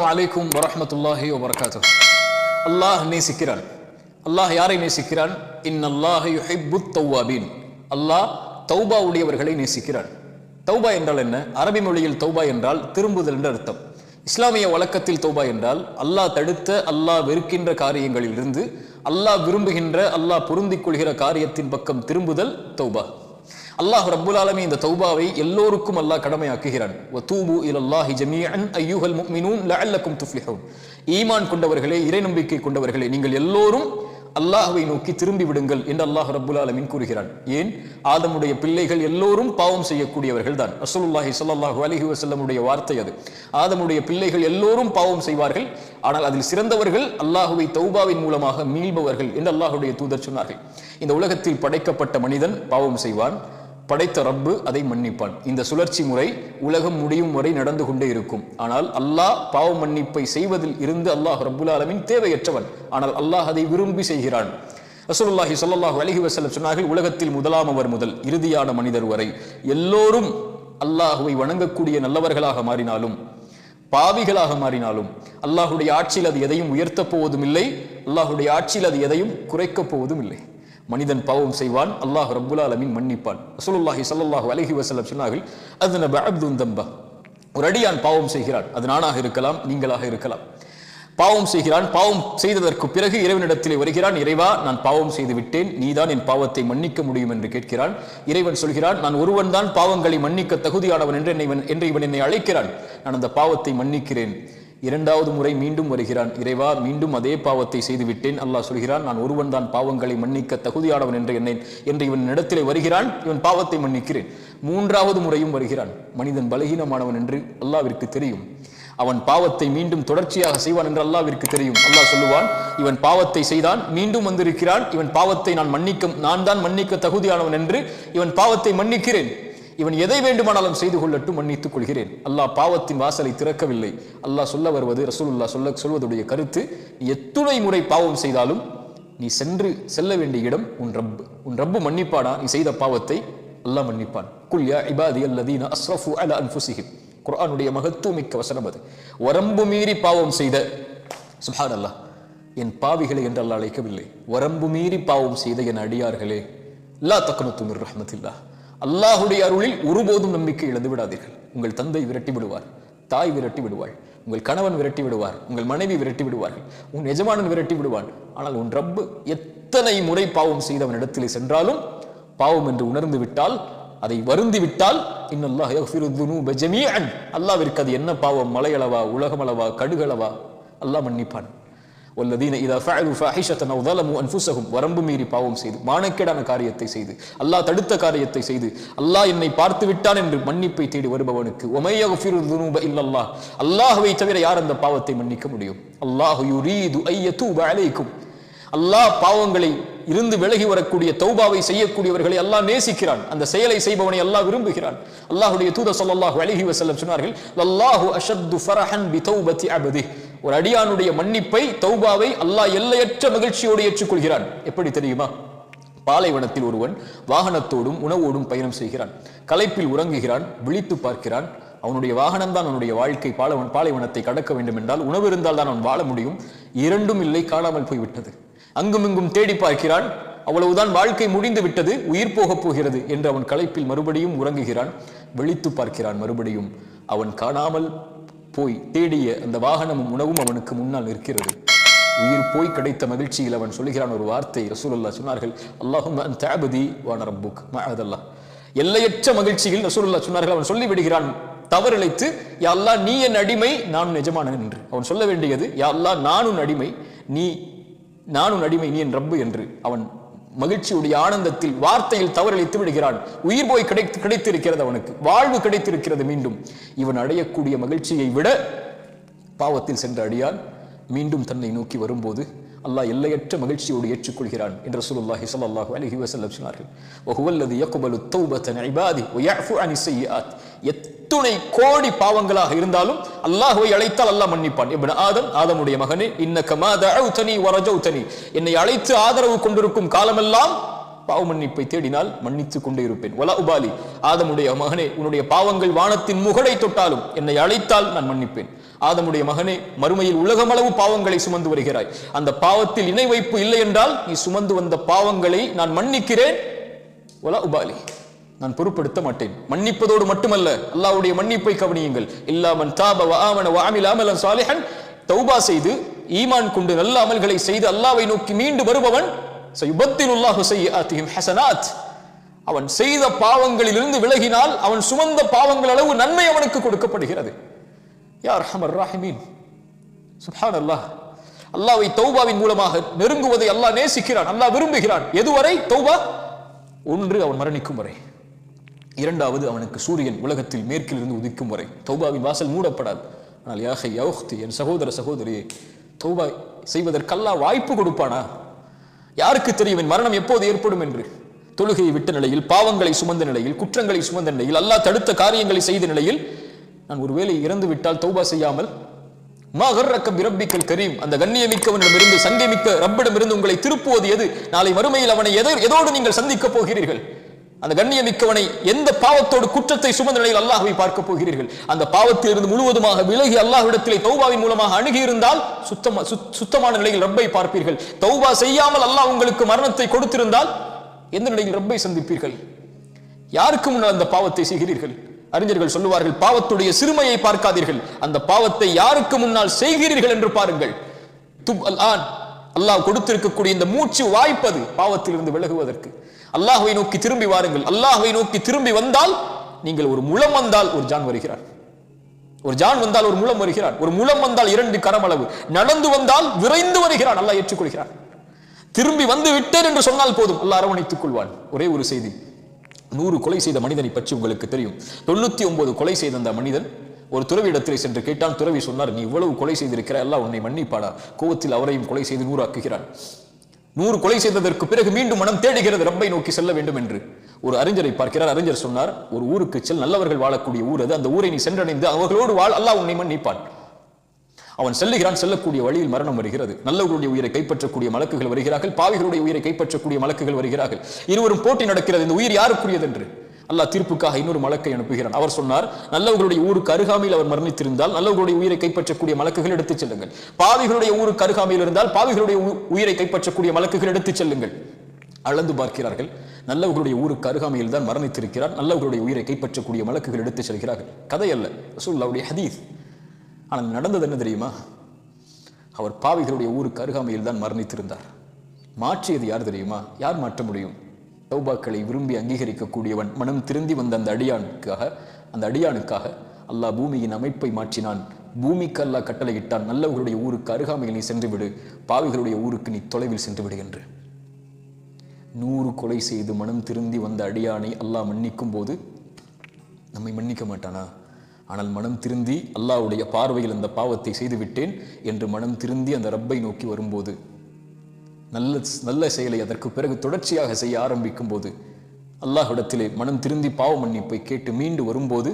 அஸ்ஸலாமு அலைக்கும் வரஹ்மத்துல்லாஹி வபரகாத்துஹு. அல்லாஹ் நேசிக்கிறான். அல்லாஹ் யாரை நேசிக்கிறான்? இன்னல்லாஹ யுஹிப்புத் தவ்வாபீன். அல்லாஹ் தௌபா உடையவர்களை நேசிக்கிறான். தௌபா என்றால் என்ன? அரபி மொழியில் தௌபா என்றால் திரும்புதல் என்று அர்த்தம். இஸ்லாமிய வழக்கத்தில் தௌபா என்றால் அல்லாஹ் தடுத்த, அல்லாஹ் வெறுக்கின்ற காரியங்களில் இருந்து அல்லாஹ் விரும்புகின்ற, அல்லாஹ் பொருந்திக் கொள்கிற காரியத்தின் பக்கம் திரும்புதல் தௌபா. அல்லாஹ் ரப்புல் ஆலமீன் இந்த தௌபாவை எல்லோருக்கும் அல்லாஹ் கடமையாக்குகிறான். வதூபு இலல்லாஹி ஜமீஅன் அய்யுஹல் முஃமினூன் லஅல்லக்கும் துஃப்லிஹூன். ஈமான் கொண்டவர்களே, இறை நம்பிக்கை கொண்டவர்களே, நீங்கள் எல்லோரும் அல்லாஹ்வை நோக்கி திரும்பி விடுங்கள் என்று அல்லாஹ் ரப்புல் ஆலமீன் கூறுகிறான். ஏன்? ஆதமுடைய பிள்ளைகள் எல்லோரும் பாவம் செய்யக்கூடியவர்கள் தான். ரசூலுல்லாஹி ஸல்லல்லாஹு அலைஹி வஸல்லமுடைய வார்த்தை அது. ஆதமுடைய பிள்ளைகள் எல்லோரும் பாவம் செய்வார்கள், ஆனால் அதில் சிறந்தவர்கள் அல்லாஹ்வை தௌபாவின் மூலமாக மீள்பவர்கள் என்று அல்லாஹ்வுடைய தூதர் சொன்னார்கள். இந்த உலகத்தில் படைக்கப்பட்ட மனிதன் பாவம் செய்வான், படைத்த ரப்பு அதை மன்னிப்பான். இந்த சுழற்சி முறை உலகம் முடியும் வரை நடந்து கொண்டே இருக்கும். ஆனால் அல்லாஹ் பாவ மன்னிப்பை செய்வதில் இருந்து அல்லாஹ் ரப்புல் ஆலமீன் தேவையற்றவன். ஆனால் அல்லாஹ் அதை விரும்பி செய்கிறான். ரசூலுல்லாஹி ஸல்லல்லாஹு அலைஹி வஸல்லம் சொன்னார்கள், உலகத்தில் முதலாமவர் முதல் இறுதியான மனிதர் வரை எல்லோரும் அல்லாஹ்வை வணங்கக்கூடிய நல்லவர்களாக மாறினாலும் பாவிகளாக மாறினாலும் அல்லாஹ்வுடைய ஆட்சியில் அது எதையும் உயர்த்தப் போவதும் இல்லை, அல்லாஹ்வுடைய ஆட்சியில் அது எதையும் குறைக்கப் போவதும் இல்லை. மனிதன் பாவம் செய்வான், அல்லாஹ் ரப்புல் ஆலமீன் மன்னிப்பான். ரசூலுல்லாஹி ஸல்லல்லாஹு அலைஹி வஸல்லம் சொன்னார்கள், அஸ்னப அப்துன் தம்பா. ஒரு அடியான் பாவம் செய்கிறான், அது நானாக இருக்கலாம், நீங்களாக இருக்கலாம். பாவம் செய்கிறான், பாவம் செய்ததற்கு பிறகு இறைவனிடத்திலே வருகிறான். இறைவா, நான் பாவம் செய்து விட்டேன், நீதான் என் பாவத்தை மன்னிக்க முடியும் என்று கேட்கிறான். இறைவன் சொல்கிறான், நான் ஒருவன் தான் பாவங்களை மன்னிக்க தகுதியானவன் என்று இவன் என்னை அழைக்கிறான், நான் அந்த பாவத்தை மன்னிக்கிறேன். இரண்டாவது முறை மீண்டும் வருகிறான். இறைவா, மீண்டும் அதே பாவத்தை செய்து விட்டேன். அல்லாஹ் சொல்கிறான், நான் ஒருவன் தான் பாவங்களை மன்னிக்க தகுதியானவன் என்று இவன் இடத்திலே வருகிறான், இவன் பாவத்தை மன்னிக்கிறேன். மூன்றாவது முறையும் வருகிறான். மனிதன் பலகீனமானவன் என்று அல்லாஹ்விற்கு தெரியும். அவன் பாவத்தை மீண்டும் தொடர்ச்சியாக செய்வான் என்று அல்லாஹ்விற்கு தெரியும். அல்லாஹ் சொல்லுவான், இவன் பாவத்தை செய்தான், மீண்டும் வந்திருக்கிறான், இவன் பாவத்தை நான் தான் மன்னிக்க தகுதியானவன் என்று இவன் பாவத்தை மன்னிக்கிறேன். இவன் எதை வேண்டுமானாலும் செய்து கொள்ளட்டும், மன்னித்துக் கொள்கிறேன். அல்லாஹ் பாவத்தின் வாசலை திறக்கவில்லை. அல்லாஹ் சொல்ல வருவது, ரசூலுல்லாஹ் சொல்வதுடைய கருத்து, நீ எத்துணை முறை பாவம் செய்தாலும் நீ செல்ல வேண்டிய இடம் உன் ரப்பு மன்னிப்பானா? நீ செய்த பாவத்தை அல்லாஹ் மன்னிப்பான். குல் யா இபாதியல்லதீன அஸ்ரஃபு அலா அன்ஃபுஸிஹிம். குர்ஆனுடைய மகத்துவமிக்க வசனம் அது. வரம்பு மீறி பாவம் செய்த, சுப்ஹானல்லாஹ், என் பாவிகளை என்று அல்லாஹ் அழைக்கவில்லை. வரம்பு மீறி பாவம் செய்த என் அடியார்களே, லா தக்னது மிர் ரஹ்மத்தில்லாஹ், அல்லாஹுடைய அருளில் ஒருபோதும் நம்பிக்கை இழந்து விடாதீர்கள். உங்கள் தந்தை விரட்டி விடுவார், தாய் விரட்டி விடுவாள், உங்கள் கணவன் விரட்டி விடுவார், உங்கள் மனைவி விரட்டி விடுவார்கள், உன் எஜமானன் விரட்டி விடுவான். ஆனால் உன் ரப்பு எத்தனை முறை பாவம் செய்தவனிடத்திலே சென்றாலும் பாவம் என்று உணர்ந்து விட்டால், அதை வருந்தி விட்டால், இன்னல்லாஹ் யக்ஃபிரு ذுனூப ஜமீஅன், அல்லாஹ்விற்கு அது என்ன பாவம், மலையளவா, உலகமளவா, கடுகளவா, அல்லாஹ் மன்னிப்பான். வல்லதீன இதா ஃபஅலு ஃபாஹிஷத்தன் அவ் ஸலமு அன்ஃபுஸஹும், வரம்பு மீறி பாவம் செய்து, மானக்கேடான காரியத்தை செய்து, அல்லாஹ் தடுத்த காரியத்தை செய்து, அல்லாஹ் என்னை பார்த்து விட்டான் என்று மன்னிப்பை தேடி வருபவனுக்கு வமை யக்ஃபிரு ذுனூப இல்லல்லாஹ், அல்லாஹ்வை தவிர யார் அந்த பாவத்தை மன்னிக்க முடியும்? அல்லாஹு யுரீது அய்யதூப அலைக்கும், அல்லாஹ் பாவங்களை இருந்து விலகி வரக்கூடிய தௌபாவை செய்யக்கூடியவர்களை அல்லாஹ் நேசிக்கிறான். அந்த செயலை செய்பவனை அல்லாஹ் விரும்புகிறான். அல்லாஹ்வுடைய தூதர் ஸல்லல்லாஹு அலைஹி வஸல்லம் சொன்னார்கள், வல்லாஹு அஷத்து ஃபரஹன் பிதௌபதி அப்திஹ். ஒரு அடியானுடைய மன்னிப்பை, தௌபாவை அல்லாஹ் எல்லையற்ற மகிழ்ச்சியோடு ஏற்றுக்கொள்கிறான். எப்படி தெரியுமா? பாலைவனத்தில் ஒருவன் வாகனத்தோடும் உணவோடும் பயணம் செய்கிறான். களைப்பில் உறங்குகிறான், விழித்து பார்க்கிறான். அவனுடைய வாகனம் தான் அவனுடைய வாழ்க்கை. பாலைவனத்தை கடக்க வேண்டும் என்றால் உணவு இருந்தால் தான் அவன் வாழ முடியும். இரண்டும் இல்லை, காணாமல் போய்விட்டது. அங்கும் இங்கும் தேடி பார்க்கிறான், அவ்வளவுதான், வாழ்க்கை முடிந்து விட்டது, உயிர் போகப் போகிறது என்று அவன் களைப்பில் மறுபடியும் உறங்குகிறான். விழித்து பார்க்கிறான், மறுபடியும் அவன் காணாமல் போய் தேடிய அந்த வாகனமும் உணவும் அவனுக்கு முன்னால் நிற்கிறது. உயிர் போய் கிடைத்த மகிழ்ச்சியில் அவன் சொல்கிறான் ஒரு வார்த்தை. ரசூலுல்லாஹ் சொன்னார்கள், அல்லாஹும்ம அன்த அப்தி வ அன ரப்புக் மஅதல்லாஹ். எல்லையற்ற மகிழ்ச்சியில் ரசூலுல்லாஹ் சொன்னார்கள், அவன் சொல்லி விடுகிறான் தவறிழைத்து, யா அல்லாஹ், நீ என் அடிமை, நான் எஜமானன் என்று. அவன் சொல்ல வேண்டியது, யா அல்லாஹ், நானும் அடிமை, நீ என் ரப்பு என்று. அவன் மகிழ்ச்சியுடைய ஆனந்தத்தில் வார்த்தையில் தவறளித்து விடுகிறான். உயிர் போய் கிடைத்திருக்கிறது, அவனுக்கு வாழ்வு கிடைத்திருக்கிறது. மீண்டும் இவன் அடையக்கூடிய மகிழ்ச்சியை விட பாவத்தில் சென்ற அடியான் மீண்டும் தன்னை நோக்கி வரும்போது அல்லாஹ் எல்லையற்ற மகிழ்ச்சியோடு ஏற்றுக்கொள்கிறான் என்று ரசூலுல்லாஹி ஸல்லல்லாஹு அலைஹி வஸல்லம் சொன்னார்கள். வஹுவல்லதி யக்பலு தௌபத அன் இபாதி வ யஃபு அனிஸ் ஸய்யிஆத். எத்துணை கோடி பாவங்களாக இருந்தாலும் அல்லாஹ்வை அழைத்தால் அல்லாஹ் மன்னிப்பான். இப்னு ஆதமுடைய மகனே, இன்னக மா தஅவுதனி வ ரஜௌதனி, என்னை அழைத்து ஆதரவு கொண்டிருக்கும் காலமெல்லாம் பாவ மன்னிப்பை தேடினால் மன்னித்துக் கொண்டே இருப்பேன். வலா உபாலி, ஆதமுடைய மகனே, உன்னுடைய பாவங்கள் வானத்தின் முகடை தொட்டாலும் என்னை அழைத்தால் நான் மன்னிப்பேன். ஆதமுடைய மகனே, மறுமையில் உலகமளவு பாவங்களை சுமந்து வருகிறாய். அந்த பாவத்தில் இணை வைப்பு இல்லை என்றால் நீ சுமந்து வந்த பாவங்களை நான் மன்னிக்கிறேன், வலா உபாலி, நான் பொறுப்படுத்த மாட்டேன். மன்னிப்பதோடு மட்டுமல்ல, அல்லாஹ்வுடைய மன்னிப்பை கவனியுங்கள். இல்லா மன் தாப வ ஆமன வ அமில அமலன் சாலிஹன், தௌபா செய்து ஈமான் கொண்டு நல்ல அமல்களை செய்து அல்லாஹ்வை நோக்கி மீண்டு வருபவன், சயுபத்திலுல்லாஹு ஸய்யிஆத்திஹிம் ஹஸனாத், அவன் செய்த பாவங்களிலிருந்து விலகினால் அவன் சுமந்த பாவங்கள் அளவு நன்மை அவனுக்கு கொடுக்கப்படுகிறது. யா அர்ஹமர் ராஹிமீன். சுப்ஹானல்லாஹ். அல்லாஹ்வை தௌபாவின் மூலமாக நெருங்குவதை அல்லாஹ் நேசிக்கிறான், அல்லாஹ் விரும்புகிறான். எதுவரை தௌபா? ஒன்று, அவன் மரணிக்கும் வரை. இரண்டாவது, அவனுக்கு சூரியன் உலகத்தில் மேற்கிலிருந்து உதிக்கும் வரை தௌபாவின் வாசல் மூடப்படாது. ஆனால் யா அஹி யா உக்தி, என் சகோதர சகோதரியே, தௌபா செய்வதற்கு அல்லாஹ் வாய்ப்பு கொடுப்பானா? யாருக்கு தெரியும் என் மரணம் எப்போது ஏற்படும் என்று? தொழுகையை விட்ட நிலையில், பாவங்களை சுமந்த நிலையில், குற்றங்களை சுமந்த நிலையில், அல்லாஹ் தடுத்த காரியங்களை செய்த நிலையில் நான் ஒருவேளை இறந்து விட்டால் தௌபா செய்யாமல், மா கர்ரக பிரப்பிக்கல் கரீம், அந்த கண்ணியமிக்கவனிடமிருந்து, சங்கைமிக்க ரப்பிடமிருந்து உங்களை திருப்புவது எது? நாளை மறுமையில் அவனை எதோடு நீங்கள் சந்திக்க போகிறீர்கள்? அந்த கண்ணியமிக்கவனை எந்த பாவத்தோடு, குற்றத்தை சுமந்த நிலையில் அல்லாஹ்வை பார்க்க போகிறீர்கள்? அந்த பாவத்திலிருந்து முழுவதுமாக விலகி அல்லாஹ்விடத்திலே தௌபாவின் மூலமாக அணுகி இருந்தால் சுத்தமான நிலையில் ரப்பை பார்ப்பீர்கள். தௌபா செய்யாமல் அல்லாஹ் உங்களுக்கு மரணத்தை கொடுத்திருந்தால் எந்த நிலையில் ரப்பை சந்திப்பீர்கள்? யாருக்கு முன்னால் அந்த பாவத்தை செய்கிறீர்கள்? அறிஞர்கள் சொல்லுவார்கள், பாவத்துடைய சிறுமையை பார்க்காதீர்கள், அந்த பாவத்தை யாருக்கு முன்னால் செய்கிறீர்கள் என்று பாருங்கள். துப் அல் ஆன், அல்லாஹ் கொடுத்திருக்கக்கூடிய இந்த மூச்சு வாய்ப்பது பாவத்திலிருந்து விலகுவதற்கு. அல்லாஹ்வை நோக்கி திரும்பி வாருங்கள். அல்லாஹ்வை நோக்கி திரும்பி வந்தால், நீங்கள் ஒரு முழம் வந்தால் ஒரு ஜான் வருகிறார், ஒரு ஜான் வந்தால் ஒரு முழம் வருகிறார், ஒரு முழம் வந்தால் 2 கரமளவு, நடந்து வந்தால் விரைந்து வருகிறான், அல்லாஹ் ஏற்றுக்கொள்கிறான். திரும்பி வந்து விட்டேன் என்று சொன்னால் போதும், அல்லாஹ் அரவணைத்துக் கொள்வான். ஒரே ஒரு செய்தி, 100 கொலை செய்த மனிதனை பற்றி உங்களுக்கு தெரியும். 99 கொலை செய்த அந்த மனிதன் ஒரு துறவி இடத்திலே சென்று கேட்டான். துறவி சொன்னார், நீ இவ்வளவு கொலை செய்திருக்கிற, அல்லாஹ் உன்னை மன்னிப்பாடா? கோவத்தில் அவரையும் கொலை செய்து 100 ஆக்குகிறான். 100 கொலை செய்ததற்கு பிறகு மீண்டும் மனம் தேடுகிறது ரப்பை நோக்கி செல்ல வேண்டும் என்று. ஒரு அறிஞரை பார்க்கிறார். அறிஞர் சொன்னார், ஒரு ஊருக்கு செல், நல்லவர்கள் வாழக்கூடிய ஊர் அது, அந்த ஊரை நீ சென்றடைந்து அவர்களோடு வாழ், அல்லாஹ் உன்னை மன்னிப்பான். அவன் செல்லுகிறான். செல்லக்கூடிய வழியில் மரணம் வருகிறது. நல்லவர்களுடைய உயிரை கைப்பற்றக்கூடிய மலக்குகள் வருகிறார்கள், பாவிகளுடைய உயிரை கைப்பற்றக்கூடிய மலக்குகள் வருகிறார்கள். இருவரும் போட்டி நடக்கிறது, இந்த உயிர் யாருக்குரியது என்று. அல்லாஹ் தீர்ப்புக்காக இன்னொரு மலக்கை அனுப்புகிறான். அவர் சொன்னார், நல்லவர்களுடைய ஊருக்கு அருகாமையில் அவர் மரணித்திருந்தால் நல்லவர்களுடைய உயிரை கைப்பற்றக்கூடிய மலக்குகள் எடுத்துச் செல்லுங்கள். பாவிகளுடைய ஊருக்கு அருகாமையில் இருந்தால் பாவிகளுடைய உயிரை கைப்பற்றக்கூடிய மலக்குகள் எடுத்துச் செல்லுங்கள். அளந்து பார்க்கிறார்கள். நல்லவர்களுடைய ஊருக்கு அருகாமையில் தான் மரணித்திருக்கிறார், நல்லவர்களுடைய உயிரை கைப்பற்றக்கூடிய மலக்குகள் எடுத்துச் செல்கிறார்கள். கதை அல்ல, ரசூலுல்லாஹ்வுடைய ஹதீஸ். ஆனால் நடந்தது என்ன தெரியுமா? அவர் பாவிகளுடைய ஊருக்கு அருகாமையில் தான் மரணித்திருந்தார். மாற்றியது யார் தெரியுமா? யார் மாற்ற முடியும்? தௌபாக்களை விரும்பி அங்கீகரிக்கக்கூடியவன், மனம் திருந்தி வந்த அந்த அடியானுக்காக அல்லாஹ் பூமியின் அமைப்பை மாற்றினான். பூமிக்கு அல்லாஹ் கட்டளையிட்டான், நல்லவர்களுடைய ஊருக்கு அருகாமையில் நீ சென்று விடு, பாவிகளுடைய ஊருக்கு நீ தொலைவில் சென்று விடு என்று. 100 கொலை செய்து மனம் திருந்தி வந்த அடியானை அல்லாஹ் மன்னிக்கும் போது நம்மை மன்னிக்க மாட்டானா? ஆனால் மனம் திருந்தி அல்லாஹ்வுடைய பார்வையில் அந்த பாவத்தை செய்து விட்டேன் என்று மனம் திருந்தி அந்த ரப்பை நோக்கி வரும்போது, நல்ல செயலை அதற்கு பிறகு தொடர்ச்சியாக செய்ய ஆரம்பிக்கும் போது, அல்லாஹ்விடத்திலே மனம் திருந்தி பாவ மன்னிப்பை கேட்டு மீண்டு வரும்போது,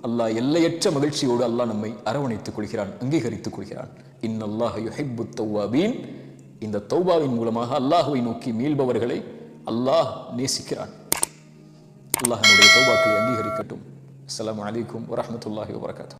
அல்லாஹ் எல்லையற்ற மகிழ்ச்சியோடு அல்லாஹ் நம்மை அரவணைத்துக் கொள்கிறான், அங்கீகரித்துக் கொள்கிறான். இன்னல்லாஹ யுஹிப்புத் தவ்வாபீன். இந்த தௌபாவின் மூலமாக அல்லாஹ்வை நோக்கி மீள்பவர்களை அல்லாஹ் நேசிக்கிறான். அல்லாஹ் நம்முடைய தௌபாக்களை அங்கீகரிக்கட்டும். அஸ்ஸலாமு அலைக்கும் வரஹ்மத்துல்லாஹி வபரகாத்துஹு.